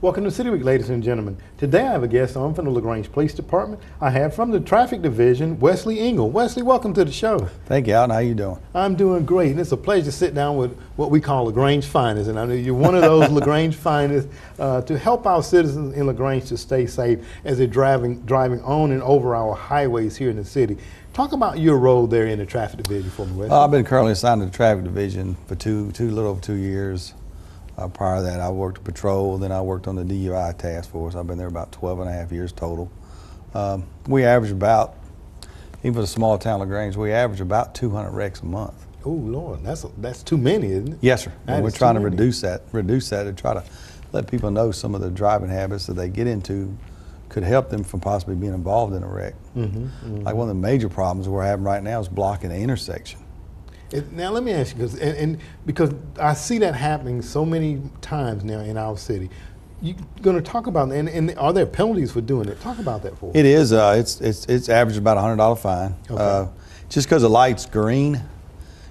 Welcome to City Week, ladies and gentlemen. Today I have a guest on from the LaGrange Police Department. I have from the Traffic Division, Wesley Engel. Wesley, welcome to the show. Thank you, Alton. How you doing? I'm doing great, and it's a pleasure to sit down with what we call LaGrange finest, and I know you're one of those LaGrange finest to help our citizens in LaGrange to stay safe as they're driving on and over our highways here in the city. Talk about your role there in the Traffic Division for me, Wesley. I've been currently assigned to the Traffic Division for a little over 2 years. Prior to that, I worked at patrol, then I worked on the DUI task force. I've been there about 12 and a half years total. We average about, even for the small town LaGrange, we average about 200 wrecks a month. Oh Lord, that's too many, isn't it? Yes, sir. And we're trying to reduce that to try to let people know some of the driving habits that they get into could help them from possibly being involved in a wreck. Like one of the major problems we're having right now is blocking the intersection. Now let me ask you, because I see that happening so many times now in our city. You're going to talk about that, and are there penalties for doing it? Talk about that for us. It is. It's average about $100 fine. Okay. Just because the light's green,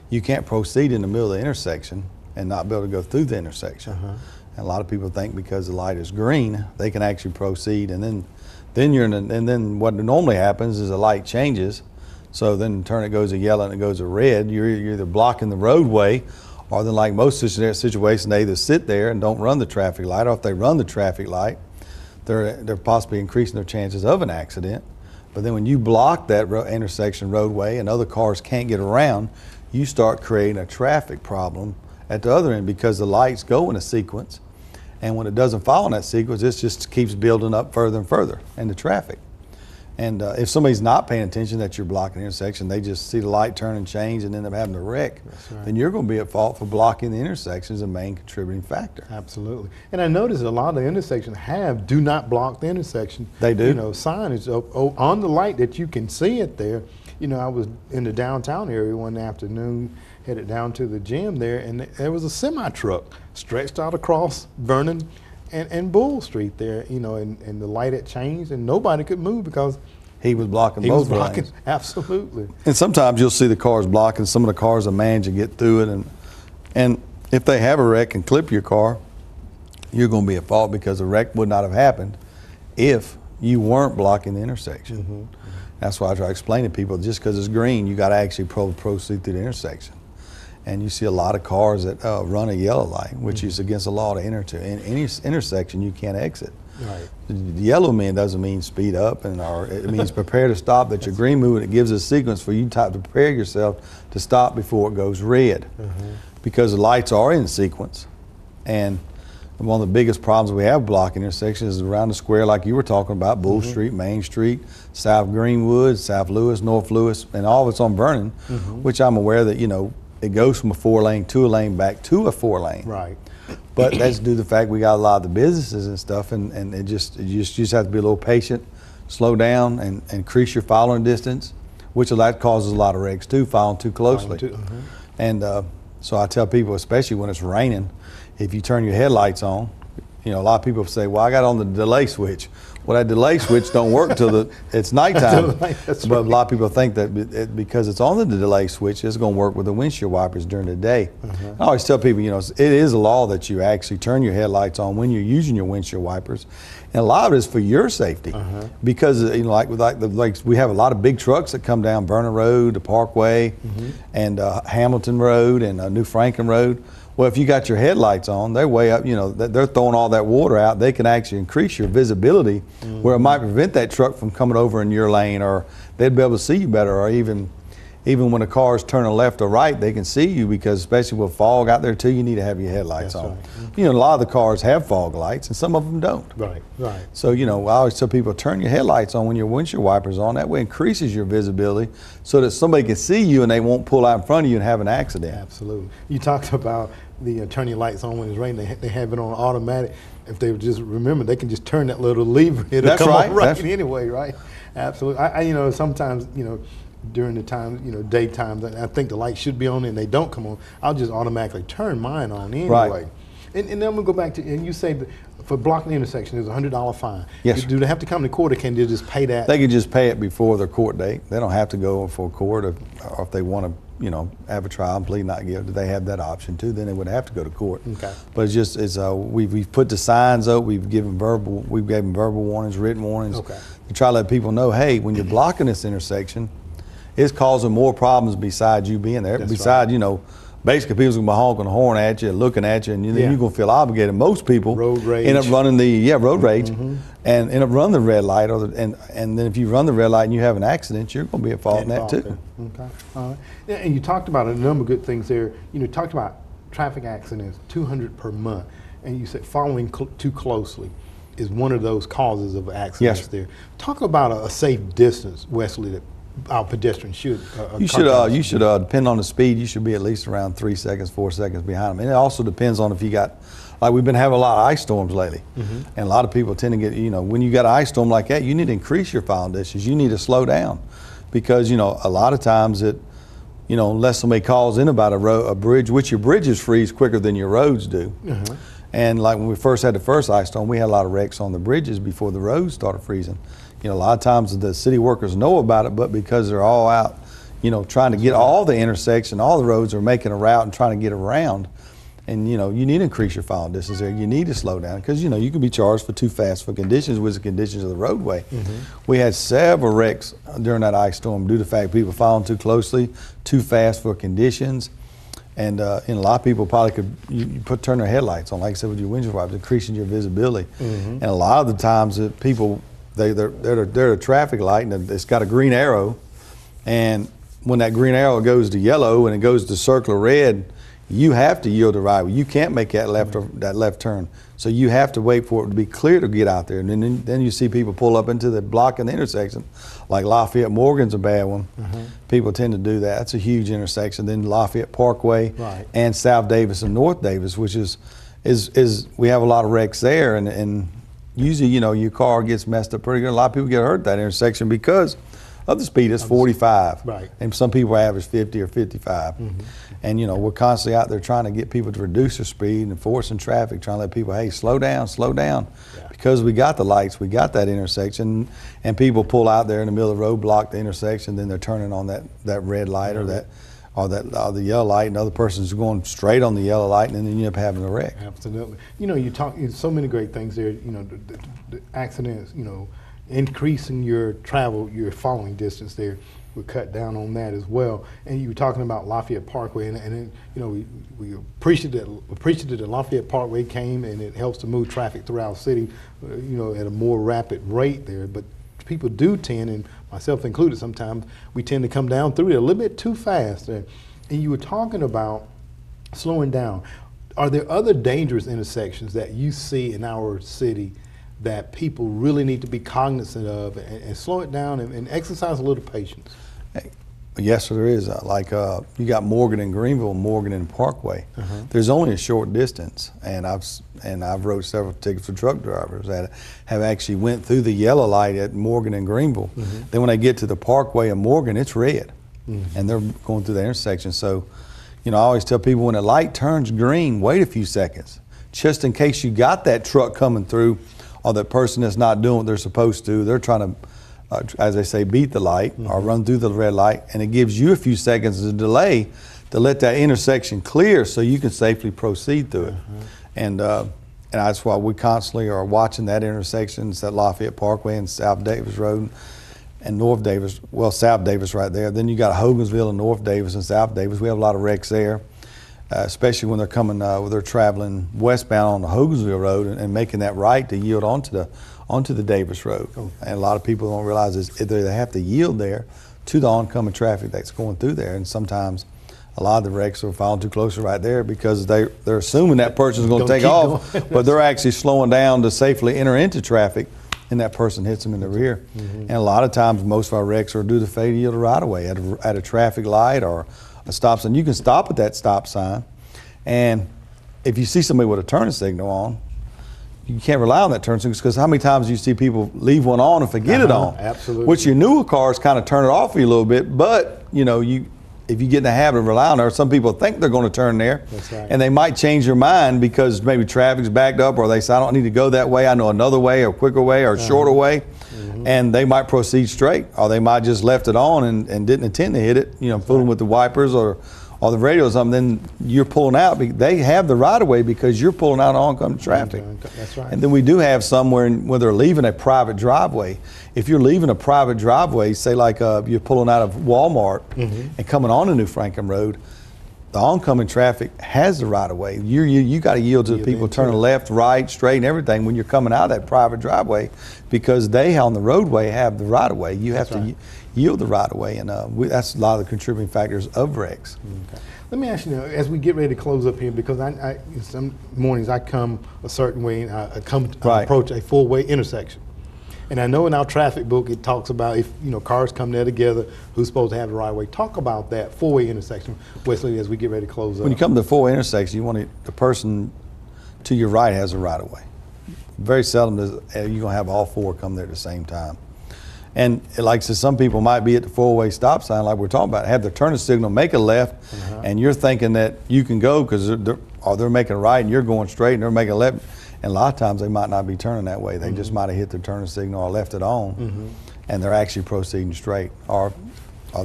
you can't proceed in the middle of the intersection and not be able to go through the intersection. And a lot of people think because the light is green, they can actually proceed, and then what normally happens is the light changes. So then in turn it goes to yellow and it goes to red. You're either blocking the roadway, or then like most situations, they either sit there and don't run the traffic light, or if they run the traffic light, they're possibly increasing their chances of an accident. But then when you block that intersection roadway and other cars can't get around, you start creating a traffic problem at the other end because the lights go in a sequence, and when it doesn't follow in that sequence, it just keeps building up further and further in the traffic. And if somebody's not paying attention that you're blocking the intersection, they just see the light turn and change and end up having to wreck, then you're going to be at fault for blocking the intersection as a main contributing factor. Absolutely. And I noticed a lot of the intersections have do not block the intersection. They do. You know, signage on the light that you can see it there. You know, I was in the downtown area one afternoon, headed down to the gym there, and there was a semi-truck stretched out across Vernon and Bull Street there, you know, and the light had changed and nobody could move because he was blocking both lanes. Absolutely. And sometimes you'll see the cars blocking. Some of the cars are managed to get through it, and if they have a wreck and clip your car, you're going to be at fault because the wreck would not have happened if you weren't blocking the intersection. That's why I try to explain to people, just because it's green, you got to actually proceed through the intersection. And you see a lot of cars that run a yellow light, which is against the law to enter to. In any intersection, you can't exit. Right. The yellow doesn't mean speed up, or it means prepare to stop. That your green movement, it gives a sequence for you to prepare yourself to stop before it goes red. Because the lights are in sequence. And one of the biggest problems we have blocking intersections is around the square, like you were talking about, Bull Street, Main Street, South Greenwood, South Lewis, North Lewis, and all of it's on Vernon, which I'm aware that, you know, it goes from a 4-lane to a lane back to a 4-lane. Right. But that's due to the fact we got a lot of the businesses and stuff, and you just have to be a little patient, slow down, and increase your following distance, which that causes a lot of wrecks too, following too closely. And so I tell people, especially when it's raining, if you turn your headlights on, you know, a lot of people say, well, I got on the delay switch. Well, that delay switch don't work until it's nighttime. But a lot of people think that because it's on the delay switch, it's going to work with the windshield wipers during the day. I always tell people, you know, it is a law that you actually turn your headlights on when you're using your windshield wipers, and a lot of it is for your safety. Because you know, like we have a lot of big trucks that come down Vernon Road, the Parkway, and Hamilton Road, and New Franklin Road. Well, if you got your headlights on, they're way up, you know, they're throwing all that water out. They can actually increase your visibility where it might prevent that truck from coming over in your lane, or they'd be able to see you better, or even when a car is turning left or right, they can see you, because especially with fog out there too, you need to have your headlights on. You know, a lot of the cars have fog lights and some of them don't. Right. So, you know, I always tell people, turn your headlights on when your windshield wipers on. That way it increases your visibility so that somebody can see you and they won't pull out in front of you and have an accident. Absolutely. You talked about the turn your lights on when it's raining. They have it on automatic. If they would just remember, they can just turn that little lever. It'll come on right anyway, right? Absolutely. I you know, sometimes, you know, during the time, you know, daytime, I think the lights should be on and they don't come on. I'll just automatically turn mine on anyway. And then I'm gonna go back to, and you say that for blocking the intersection, there's a $100 fine. Yes. Do they have to come to court, or can they just pay that? They can just pay it before their court date. They don't have to go for court, or if they want to, have a trial and plead not guilty, they have that option too. Then they would have to go to court. Okay. But we've put the signs up. We've given verbal warnings, written warnings, okay, to try to let people know, hey, when you're blocking this intersection, it's causing more problems besides you being there. That's besides, right. Basically people's gonna be honking the horn at you, looking at you, and then you're gonna feel obligated. Most people road rage. end up running road rage, and end up running the red light, and then if you run the red light and you have an accident, you're gonna be at fault in that too. Okay, all right. Yeah, and you talked about a number of good things there. You talked about traffic accidents, 200 per month, and you said following too closely is one of those causes of accidents. Yes. There. Talk about a safe distance, Wesley, that our pedestrians should. You should depend on the speed. You should be at least around 3 seconds, 4 seconds behind them. And it also depends on if you got, like we've been having a lot of ice storms lately, and a lot of people tend to get, when you got an ice storm like that, you need to increase your following distance. You need to slow down, because a lot of times unless somebody calls in about a bridge, which your bridges freeze quicker than your roads do. And like when we first had the first ice storm, we had a lot of wrecks on the bridges before the roads started freezing. A lot of times the city workers know about it, but because they're all out, trying to get all the intersection, all the roads are making a route and trying to get around. And you need to increase your following distance there. You need to slow down, because you can be charged for too fast for conditions, which is the conditions of the roadway. We had several wrecks during that ice storm due to the fact people following too closely, too fast for conditions. And a lot of people probably could turn their headlights on, like I said, with your windshield wipers, increasing your visibility. And a lot of the times that people, they're at a traffic light and it's got a green arrow, and when that green arrow goes to yellow and it goes to circle red, you have to yield to right. You can't make that left turn, so you have to wait for it to be clear to get out there. And then you see people pull up into the block in the intersection, like Lafayette Morgan's a bad one. People tend to do that. That's a huge intersection. Then Lafayette Parkway, and South Davis and North Davis, which is we have a lot of wrecks there, and usually, your car gets messed up pretty good. A lot of people get hurt at that intersection because of the speed. It's 45. Right. And some people average 50 or 55. And, we're constantly out there trying to get people to reduce their speed and enforcing traffic, trying to let people, hey, slow down. Because we got the lights, we got that intersection, and people pull out there in the middle of the road, block the intersection, then they're turning on that red light or the yellow light, and the other person's going straight on the yellow light, and then you end up having a wreck. Absolutely. You talk so many great things there. The accidents. Increasing your travel, your following distance there, we cut down on that as well. And you were talking about Lafayette Parkway, and we appreciated that Lafayette Parkway came, and it helps to move traffic throughout the city, at a more rapid rate there. But people do tend, and myself included, sometimes we tend to come down through it a little bit too fast. And you were talking about slowing down. Are there other dangerous intersections that you see in our city that people really need to be cognizant of and slow it down and exercise a little patience? Yes, there is. You got Morgan and Greenville, Morgan and Parkway. There's only a short distance, and I've wrote several tickets for truck drivers that have actually went through the yellow light at Morgan and Greenville. Then when they get to the Parkway and Morgan, it's red, and they're going through the intersection. So, I always tell people, when the light turns green, wait a few seconds, just in case you got that truck coming through, or that person that's not doing what they're supposed to. They're trying to, as they say, beat the light or run through the red light, and it gives you a few seconds of delay to let that intersection clear so you can safely proceed through it. And that's why we constantly are watching that intersection. It's at Lafayette Parkway and South Davis Road and North Davis. Well, South Davis right there. Then you got Hogansville and North Davis and South Davis. We have a lot of wrecks there. Especially when they're coming, they're traveling westbound on the Hogansville Road and making that right to yield onto the Davis Road. And a lot of people don't realize is they have to yield there to the oncoming traffic that's going through there. And sometimes a lot of the wrecks are following too close right there because they're assuming that person's going to take off, but they're actually slowing down to safely enter into traffic, and that person hits them in the rear. And a lot of times, most of our wrecks are due to failure to yield right away at a traffic light or a stop sign. You can stop at that stop sign, and if you see somebody with a turning signal on, you can't rely on that turn signal, because how many times do you see people leave one on and forget it on? Absolutely. Which your newer cars kind of turn it off for you a little bit, but if you get in the habit of relying on her, some people think they're going to turn there. That's right. And they might change their mind because maybe traffic's backed up, or they say, I don't need to go that way, I know another way, or quicker way, or shorter way. And they might proceed straight, or they might just left it on and didn't intend to hit it, fooling with the wipers or the radio or something. Then you're pulling out. They have the right of way because you're pulling out oncoming traffic. That's right. And then we do have some where they're leaving a private driveway. If you're leaving a private driveway, say like you're pulling out of Walmart and coming on a New Franklin Road, the oncoming traffic has the right of way. You got to yield to the people turning left, right, straight, and everything when you're coming out of that private driveway, because they on the roadway have the right of way. You have to yield the right of way, and that's a lot of the contributing factors of wrecks. Okay. Let me ask you, as we get ready to close up here, because I some mornings I come a certain way and I approach a four-way intersection. And I know in our traffic book it talks about if cars come there together, who's supposed to have the right of way. Talk about that four-way intersection, Wesley, as we get ready to close up. When you come to the four-way intersection, you want the person to your right has a right of way. Very seldom you're going to have all four come there at the same time. And like I said, some people might be at the four-way stop sign, like we're talking about, have their turning signal, make a left, and you're thinking that you can go because they're making a right and you're going straight and they're making a left. And a lot of times they might not be turning that way. They just might have hit their turning signal or left it on, and they're actually proceeding straight, or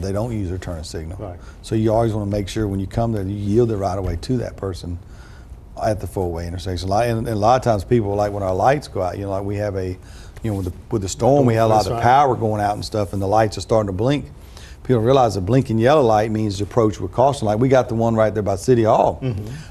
they don't use their turning signal. Right. So you always want to make sure when you come there, you yield the right of way to that person at the four-way intersection. And a lot of times people, like when our lights go out, like we have with the storm, we had a lot of power going out and stuff, and the lights are starting to blink. People realize a blinking yellow light means to approach with caution. Like we got the one right there by City Hall.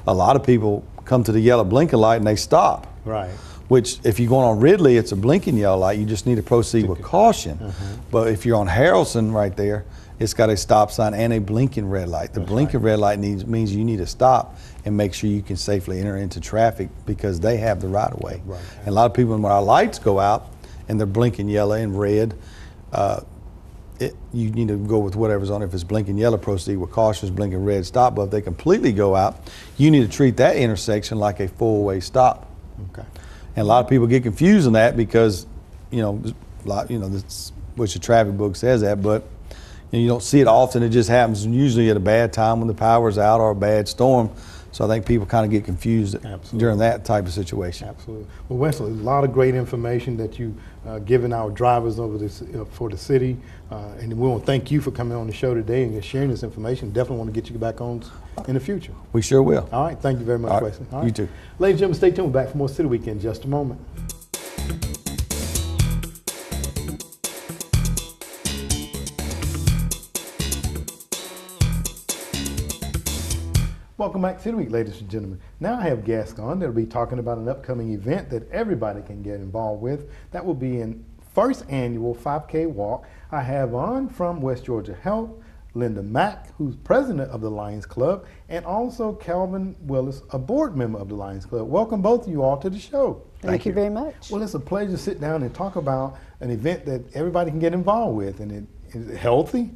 A lot of people come to the yellow blinking light and they stop. Right. Which, if you're going on Ridley, it's a blinking yellow light. You just need to proceed with caution. But if you're on Harrelson right there, it's got a stop sign and a blinking red light. The blinking red light means you need to stop and make sure you can safely enter into traffic because they have the right of way. Right. And a lot of people, when our lights go out and they're blinking yellow and red, you need to go with whatever's on. If it's blinking yellow, proceed with caution. It's blinking red, stop. But if they completely go out, you need to treat that intersection like a four-way stop. Okay. And a lot of people get confused on that because, this, which the traffic book says that, but you don't see it often. It just happens usually at a bad time when the power's out or a bad storm. So I think people kind of get confused during that type of situation. Absolutely. Well, Wesley, a lot of great information that you given our drivers over this for the city, and we want to thank you for coming on the show today and sharing this information. Definitely want to get you back on in the future. We sure will. All right. Thank you very much, Wesley. All right. You too. Ladies and gentlemen, stay tuned. We're back for more City Week in just a moment. Welcome back to City Week, ladies and gentlemen. Now I have guests on that will be talking about an upcoming event that everybody can get involved with. That will be in first annual 5K walk. I have on from West Georgia Health, Linda Mack, who's president of the Lions Club, and also Calvin Willis, a board member of the Lions Club. Welcome both of you all to the show. Thank you very much. Well, it's a pleasure to sit down and talk about an event that everybody can get involved with, and it is healthy,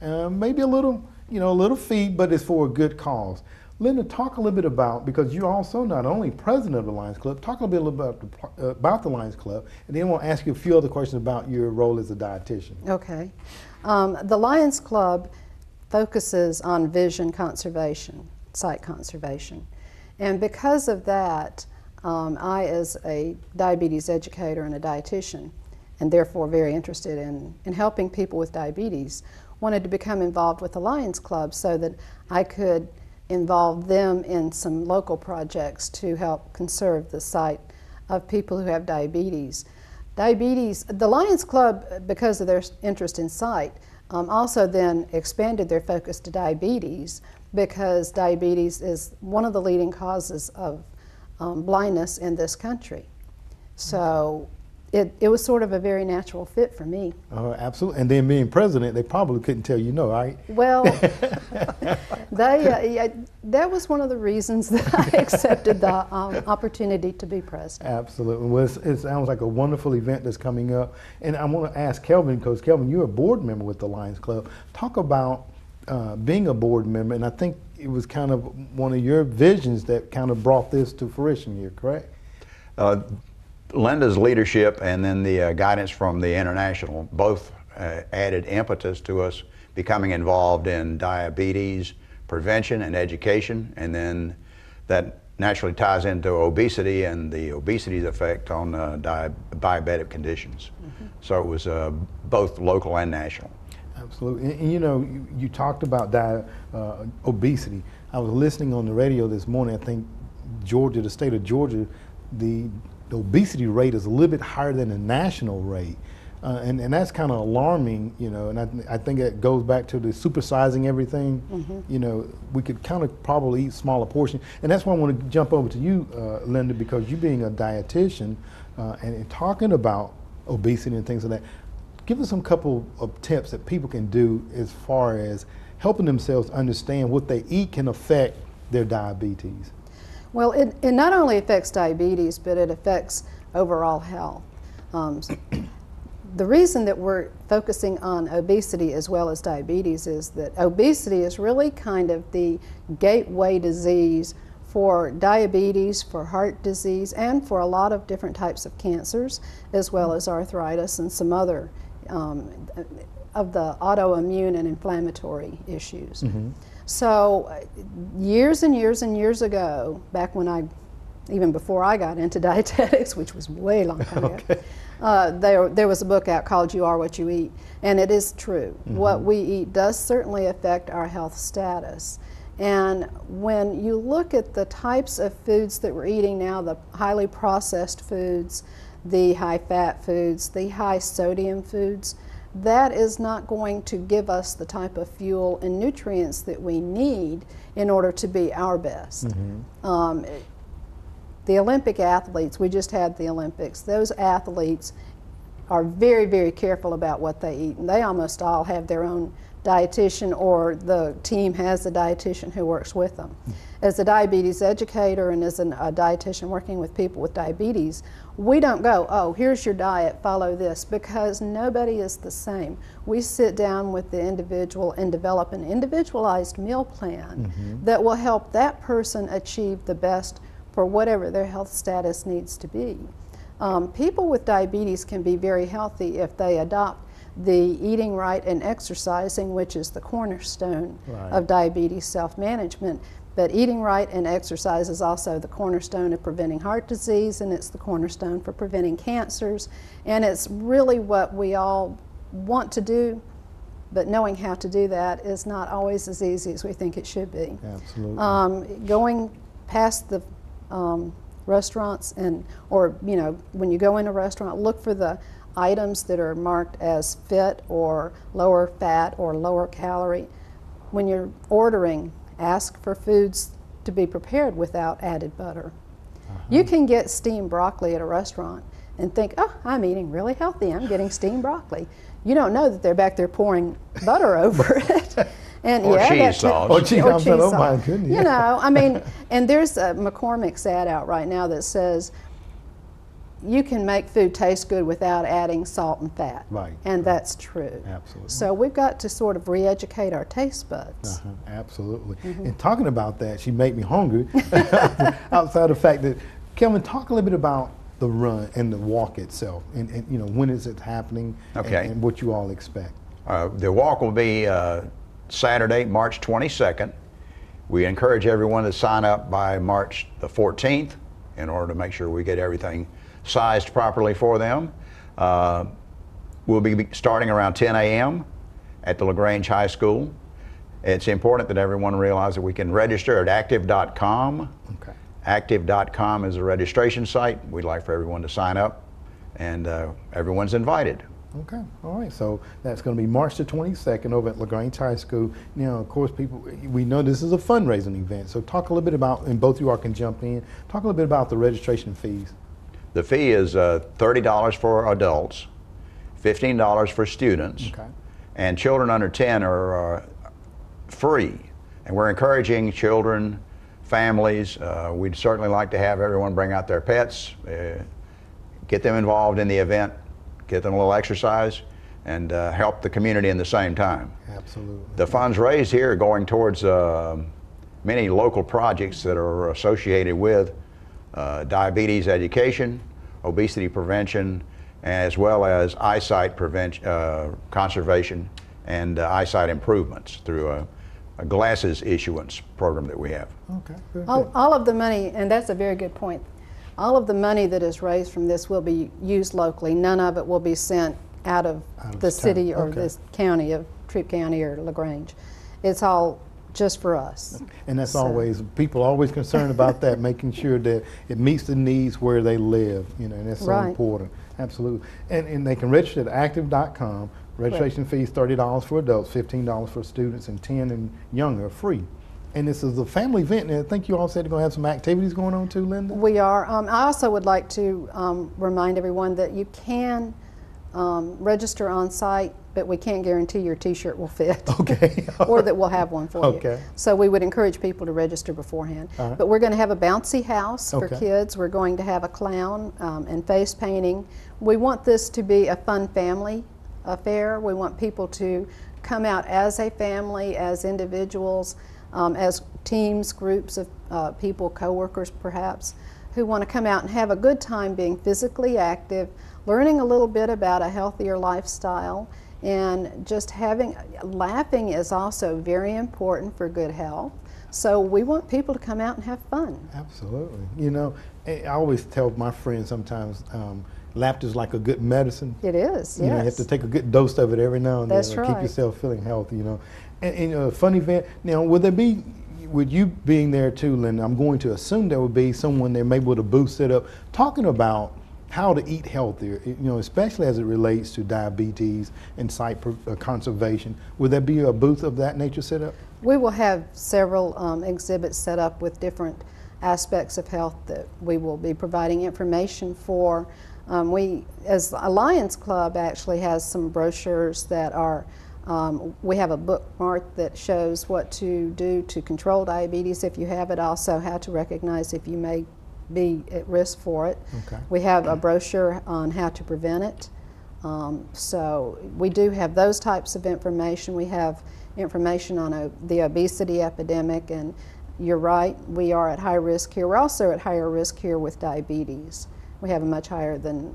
maybe a little fee, but it's for a good cause. Linda, talk a little bit about, because you're also not only president of the Lions Club, talk a little bit about the Lions Club, and then we'll ask you a few other questions about your role as a dietitian. Okay. The Lions Club focuses on vision conservation, sight conservation. And because of that, I, as a diabetes educator and a dietitian, and therefore very interested in helping people with diabetes, wanted to become involved with the Lions Club so that I could involve them in some local projects to help conserve the sight of people who have diabetes. The Lions Club, because of their interest in sight, also then expanded their focus to diabetes, because diabetes is one of the leading causes of blindness in this country. So it was sort of a very natural fit for me. Absolutely. And then being president, they probably couldn't tell you no, right? Well, that was one of the reasons that I accepted the opportunity to be president. Absolutely. Well, it sounds like a wonderful event that's coming up. And I want to ask Kelvin, because Kelvin, you're a board member with the Lions Club. Talk about being a board member, and I think it was kind of one of your visions that kind of brought this to fruition here, correct? Linda's leadership and then the guidance from the international both added impetus to us becoming involved in diabetes prevention and education, and then that naturally ties into obesity and the obesity's effect on diabetic conditions. So it was both local and national. Absolutely. And you know, you talked about obesity. I was listening on the radio this morning. I think Georgia, the state of Georgia, the obesity rate is a little bit higher than the national rate. And that's kind of alarming, you know, and I think it goes back to the supersizing everything. You know, we could kind of probably eat smaller portions. And that's why I want to jump over to you, Linda, because you being a dietitian and talking about obesity and things like that, give us some couple of tips that people can do as far as helping themselves understand what they eat can affect their diabetes. Well, it not only affects diabetes, but it affects overall health. The reason that we're focusing on obesity as well as diabetes is that obesity is really kind of the gateway disease for diabetes, for heart disease, and for a lot of different types of cancers, as well as arthritis and some other of the autoimmune and inflammatory issues. So years and years and years ago, back when even before I got into dietetics, which was way long time ago, there was a book out called You Are What You Eat, and it is true. What we eat does certainly affect our health status. And when you look at the types of foods that we're eating now, the highly processed foods, the high-fat foods, the high-sodium foods, that is not going to give us the type of fuel and nutrients that we need in order to be our best. The Olympic athletes, we just had the Olympics, those athletes are very, very careful about what they eat, and they almost all have their own dietitian, or the team has a dietitian who works with them. As a diabetes educator and as a dietitian working with people with diabetes, we don't go, oh, here's your diet, follow this, because nobody is the same. We sit down with the individual and develop an individualized meal plan that will help that person achieve the best for whatever their health status needs to be. People with diabetes can be very healthy if they adopt the eating right and exercising, which is the cornerstone of diabetes self-management. But eating right and exercise is also the cornerstone of preventing heart disease, and it's the cornerstone for preventing cancers. And it's really what we all want to do, but knowing how to do that is not always as easy as we think it should be. Absolutely. Going past the restaurants, or you know, when you go in a restaurant, look for the items that are marked as fit or lower fat or lower calorie. When you're ordering, ask for foods to be prepared without added butter. You can get steamed broccoli at a restaurant and think, oh, I'm eating really healthy, I'm getting steamed broccoli. You don't know that they're back there pouring butter over it. And or cheese sauce. Or cheese sauce. Oh sauce. my goodness. You know, I mean, and there's a McCormick's ad out right now that says you can make food taste good without adding salt and fat. And that's true. Absolutely. So we've got to sort of re-educate our taste buds. Absolutely. And talking about that, she made me hungry. Outside the fact that, Kelvin, talk a little bit about the run and the walk itself, and you know, when is it happening, and what you all expect. The walk will be Saturday, March 22nd. We encourage everyone to sign up by March the 14th in order to make sure we get everything sized properly for them. We'll be starting around 10 a.m. at the LaGrange High School. It's important that everyone realize that we can register at active.com. Active.com is a registration site. We'd like for everyone to sign up, and everyone's invited. Okay, all right, so that's going to be March the 22nd over at LaGrange High School. Now, of course, people, we know this is a fundraising event, so talk a little bit about, and both of you all can jump in, talk a little bit about the registration fees. The fee is $30 for adults, $15 for students, and children under 10 are free. And we're encouraging children, families. We'd certainly like to have everyone bring out their pets, get them involved in the event, get them a little exercise, and help the community in the same time. Absolutely. The funds raised here are going towards many local projects that are associated with diabetes education, obesity prevention, as well as eyesight conservation and eyesight improvements through a glasses issuance program that we have. Okay. Good. All of the money, and that's a very good point, all of the money that is raised from this will be used locally. None of it will be sent out of the city or this county of Troup County or LaGrange. It's all just for us. And that's always, people are always concerned about that, making sure that it meets the needs where they live, you know, and that's so important. Absolutely. And they can register at active.com. Registration fees $30 for adults, $15 for students, and 10 and younger free. And this is a family event, and I think you all said you're going to have some activities going on too, Linda? We are. I also would like to remind everyone that you can register on site, but we can't guarantee your t-shirt will fit. Okay. Or that we'll have one for Okay. you. So we would encourage people to register beforehand. Right. But we're going to have a bouncy house for Okay. kids. We're going to have a clown and face painting. We want this to be a fun family affair. We want people to come out as a family, as individuals, as teams, groups of people, coworkers perhaps, who want to come out and have a good time being physically active, learning a little bit about a healthier lifestyle, and just laughing is also very important for good health. So we want people to come out and have fun. Absolutely. You know, I always tell my friends sometimes, laughter is like a good medicine. It is, yes. You know, you have to take a good dose of it every now and then to That's keep right. yourself feeling healthy, you know. And a fun event, now would you being there too, Linda, I'm going to assume there would be someone there maybe with a booth set up talking about how to eat healthier, you know, especially as it relates to diabetes and sight conservation. Would there be a booth of that nature set up? We will have several exhibits set up with different aspects of health that we will be providing information for. We, as a Lions Club, actually has some brochures that are, we have a bookmark that shows what to do to control diabetes if you have it, also how to recognize if you may be at risk for it. Okay. We have a brochure on how to prevent it. So we do have those types of information. We have information on the obesity epidemic, and you're right, we are at high risk here. We're also at higher risk here with diabetes. We have a much higher than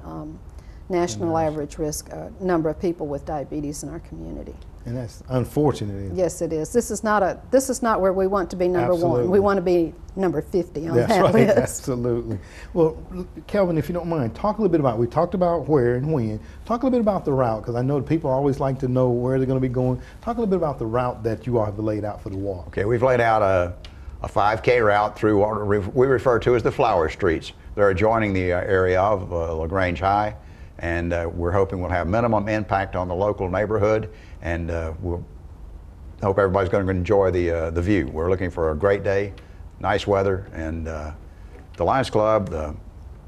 national average risk number of people with diabetes in our community. And that's unfortunate. Yes, it is. This is not where we want to be number Absolutely. one. We want to be number 50 on That's that right, list. absolutely. Well, Kelvin, if you don't mind, talk a little bit about, we talked about where and when, talk a little bit about the route, because I know people always like to know where they're going to be going. Talk a little bit about the route that you all have laid out for the walk. Okay, we've laid out a 5K route through what we refer to as the flower streets. They're adjoining the area of LaGrange High, and we're hoping we'll have minimum impact on the local neighborhood, and we'll hope everybody's going to enjoy the view. We're looking for a great day, nice weather, and the Lions Club, the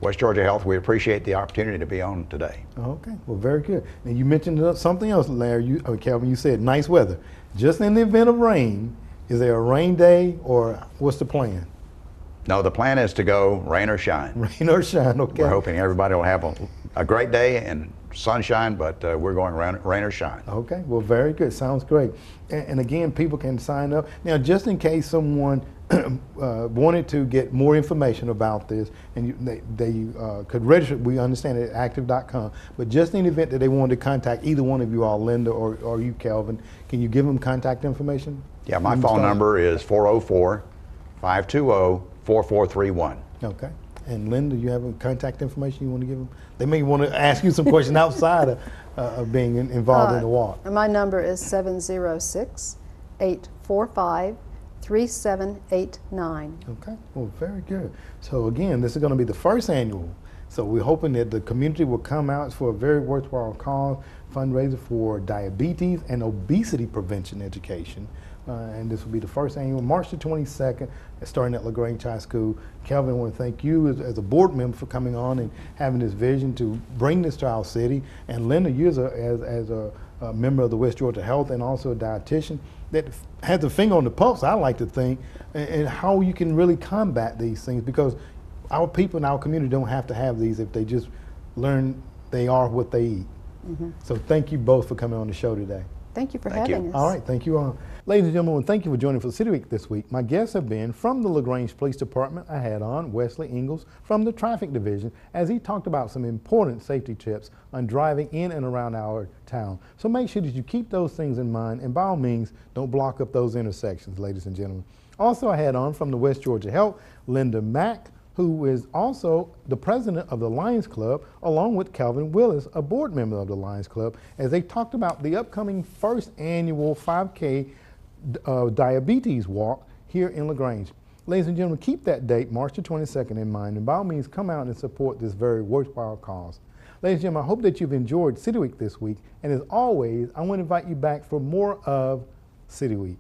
West Georgia Health, we appreciate the opportunity to be on today. Okay, well, very good. Now, you mentioned something else, Larry. Kelvin, you said nice weather. Just in the event of rain, is there a rain day, or what's the plan? No, the plan is to go rain or shine. Rain or shine, okay. We're hoping everybody will have a great day and sunshine, but we're going rain or shine. Okay, well, very good. Sounds great. And again, people can sign up. Now, just in case someone wanted to get more information about this, and they could register, we understand it at active.com, but just in the event that they wanted to contact either one of you all, Linda or you, Kelvin, can you give them contact information? Yeah, my phone number is 404-520-4431. Okay. And Linda, you have a contact information you want to give them? They may want to ask you some questions outside of being involved in the walk. My number is 706-845-3789. Okay, well, very good. So again, this is going to be the first annual. So we're hoping that the community will come out for a very worthwhile cause, fundraiser for diabetes and obesity prevention education. And this will be the first annual, March the 22nd, starting at LaGrange High School. Kelvin, I want to thank you as a board member for coming on and having this vision to bring this to our city. And Linda, you as a member of the West Georgia Health and also a dietitian that has the finger on the pulse, I like to think, and how you can really combat these things, because our people in our community don't have to have these if they just learn they are what they eat. Mm-hmm. So thank you both for coming on the show today. Thank you for Thank you. having us. All right, thank you all. Ladies and gentlemen, thank you for joining for City Week this week. My guests have been from the LaGrange Police Department. I had on Wesley Ingalls from the Traffic Division as he talked about some important safety tips on driving in and around our town. So make sure that you keep those things in mind, and by all means, don't block up those intersections, ladies and gentlemen. Also, I had on from the West Georgia Health, Linda Mack, who is also the president of the Lions Club, along with Calvin Willis, a board member of the Lions Club, as they talked about the upcoming first annual 5K diabetes walk here in LaGrange. Ladies and gentlemen, keep that date, March the 22nd, in mind, and by all means, come out and support this very worthwhile cause. Ladies and gentlemen, I hope that you've enjoyed City Week this week, and as always, I want to invite you back for more of City Week.